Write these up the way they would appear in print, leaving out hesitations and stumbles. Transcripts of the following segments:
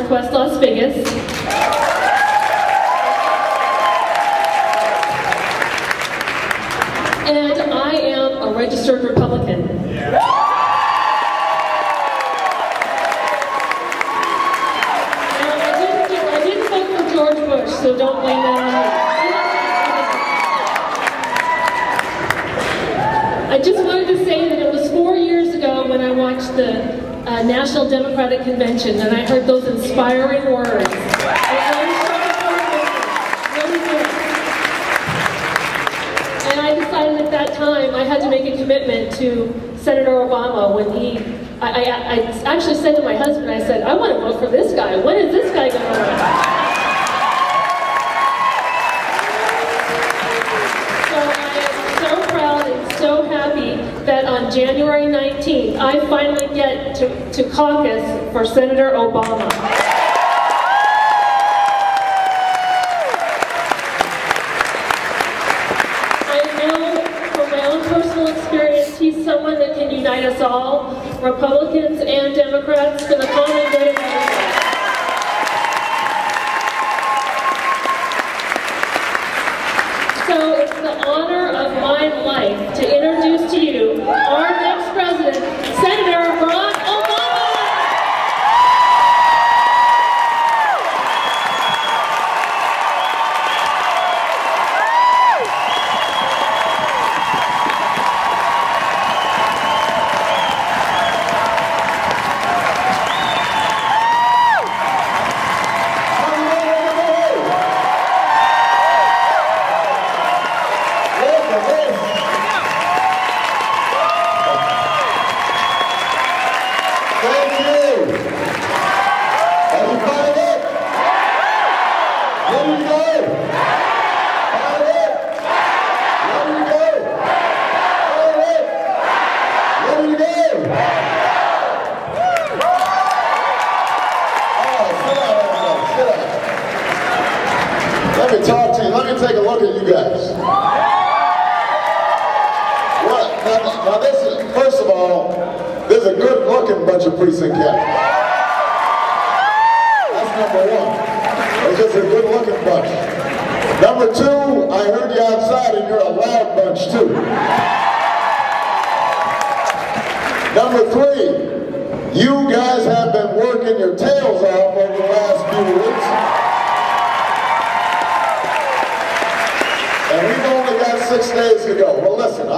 Northwest Las Vegas. And I am a registered Republican. So don't blame that on me. I just wanted to say that it was 4 years ago when I watched the National Democratic Convention and I heard those inspiring words. Really good. And I decided at that time I had to make a commitment to Senator Obama when I actually said to my husband, I said, I want to vote for this guy. When is this guy going to run? So happy that on January 19th, I finally get to caucus for Senator Obama. I know from my own personal experience, he's someone that can unite us all, Republicans and Democrats, for the common good of America. So it's the honor of my life to introduce to you our next president, Senator Barack Obama. Let me talk to you. Let me take a look at you guys. What? Now this is, first of all, this is a good-looking bunch of precinct captains. That's number one. It's just a good-looking bunch. Number two, I heard you outside and you're a loud bunch too. Number three, you guys have been working your tails off over the last few weeks. And we've only got 6 days to go. Well, listen, I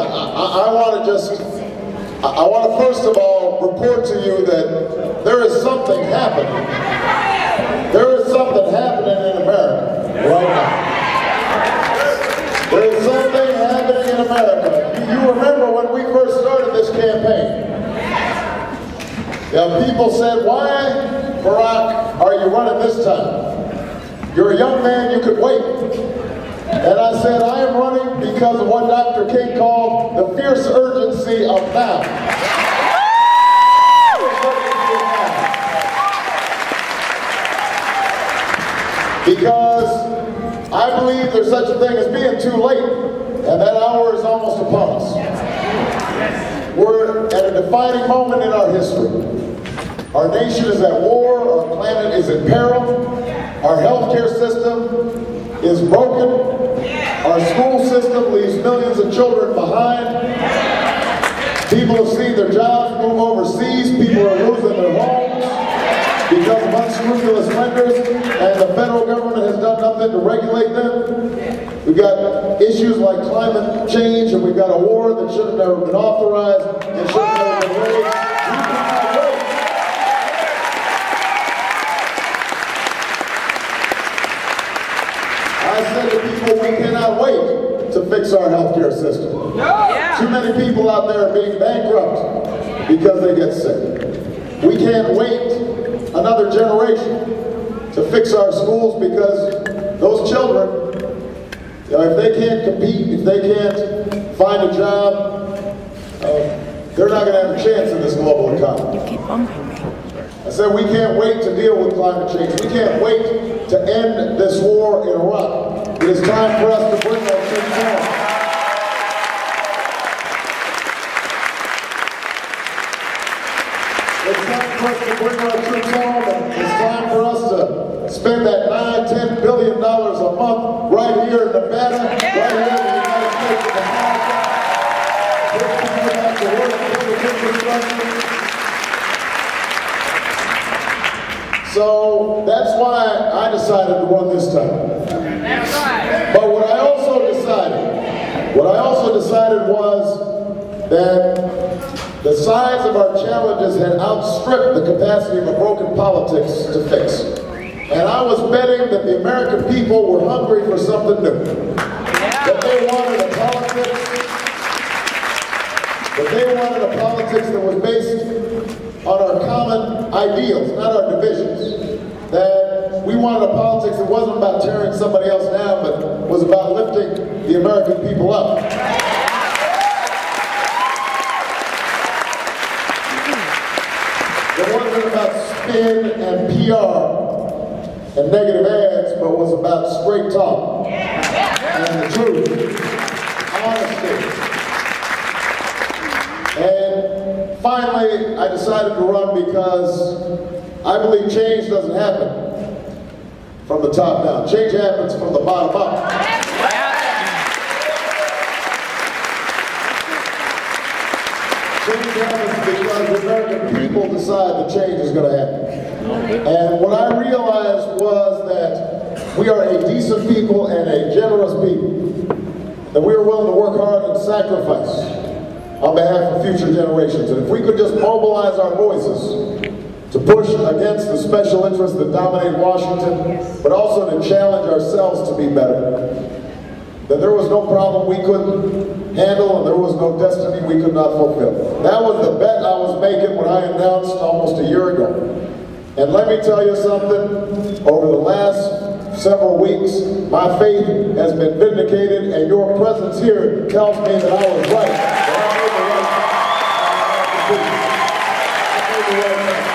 want to first of all report to you that there is something happening. There is something happening in America right now. There is something happening in America. You remember when we first started this campaign? People said, why, Barack, are you running this time? You're a young man, you could wait. And I said, I am running because of what Dr. King called the fierce urgency of now. Because I believe there's such a thing as being too late, and that hour is almost upon us. We're at a defining moment in our history. Our nation is at war, our planet is in peril, our healthcare system is broken, our school system leaves millions of children behind, people have seen their jobs move overseas, people are losing their homes because of unscrupulous lenders, and the federal government has done nothing to regulate them. We've got issues like climate change, and we've got a war that should have never been authorized and should have never been waged. I said to people, we cannot wait to fix our healthcare system. Too many people out there are being bankrupt because they get sick. We can't wait another generation to fix our schools because those children, if they can't compete, if they can't find a job, they're not going to have a chance in this global economy. You keep bumping me. I said we can't wait to deal with climate change. We can't wait to end this war in Iraq. It is time for us to bring our troops home. It's time for us to bring our troops home, and it's time for us to infrastructure. So that's why I decided to run this time. But what I also decided was that the size of our challenges had outstripped the capacity of a broken politics to fix. And I was betting that the American people were hungry for something new. That they wanted a politics that was based on our common ideals, not our divisions. That we wanted a politics that wasn't about tearing somebody else down, but was about lifting the American people up. It wasn't about spin and PR and negative ads, but was about straight talk and the truth, honesty. And finally, I decided to run because I believe change doesn't happen from the top down. Change happens from the bottom up. Change happens because the American people decide that change is going to happen. And what I realized was that we are a decent people and a generous people. That we are willing to work hard and sacrifice on behalf of future generations. And if we could just mobilize our voices to push against the special interests that dominate Washington, but also to challenge ourselves to be better, then there was no problem we couldn't handle and there was no destiny we could not fulfill. That was the bet I was making when I announced almost a year ago. And let me tell you something, over the last several weeks, my faith has been vindicated, and your presence here tells me that I was right. That I made the right decision. I made the right decision.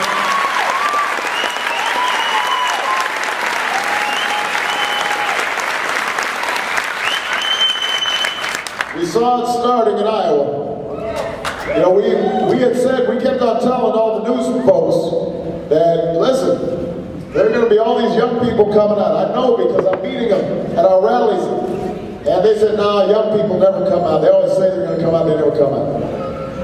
We saw it starting in Iowa. You know, we had said, we kept on telling all the news folks that, listen, there are going to be all these young people coming out. I know because I'm meeting them at our rallies. And they said, no, young people never come out. They always say they're going to come out, they never come out.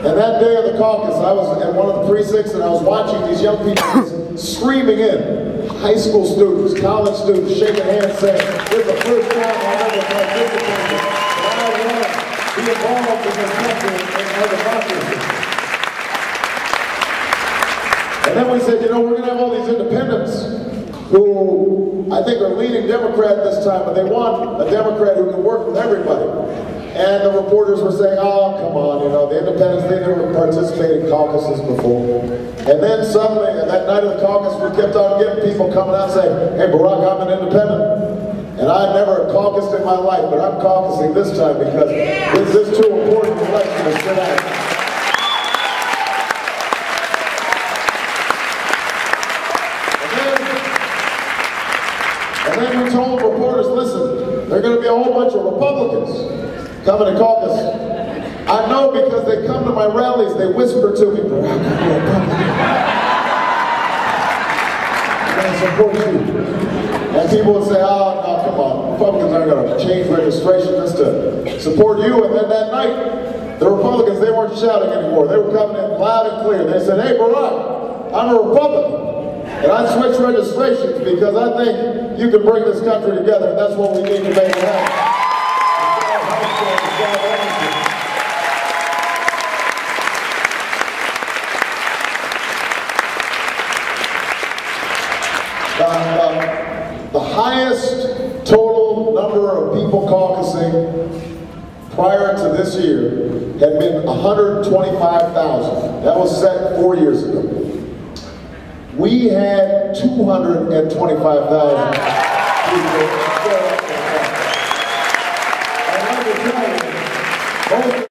And that day of the caucus, I was at one of the precincts and I was watching these young people screaming in. High school students, college students, shaking hands saying, this is the first time I've ever participated. And I want to be involved in this country and our democracy. And then we said, you know, we're going to have all these independents who I think are leaning Democrat this time, but they want a Democrat who can work with everybody. And the reporters were saying, oh, come on, you know, the independents, they never participated in caucuses before. And then suddenly, that night of the caucus, we kept on getting people coming out saying, hey, Barack, I'm an independent. And I never caucused in my life, but I'm caucusing this time because this is too important an election to sit out. And then we told reporters, listen, there are going to be a whole bunch of Republicans coming to caucus. I know because they come to my rallies, they whisper to me, Barack, I'm a Republican. I support you. And people would say, oh, no, come on, Republicans aren't going to change registration just to support you. And then that night, the Republicans, they weren't shouting anymore. They were coming in loud and clear. They said, hey, Barack, I'm a Republican. And I switched registrations because I think you can bring this country together, and that's what we need to make it happen. The highest total number of people caucusing prior to this year had been 125,000. That was set 4 years ago. We had 225,000 people. And I will tell you,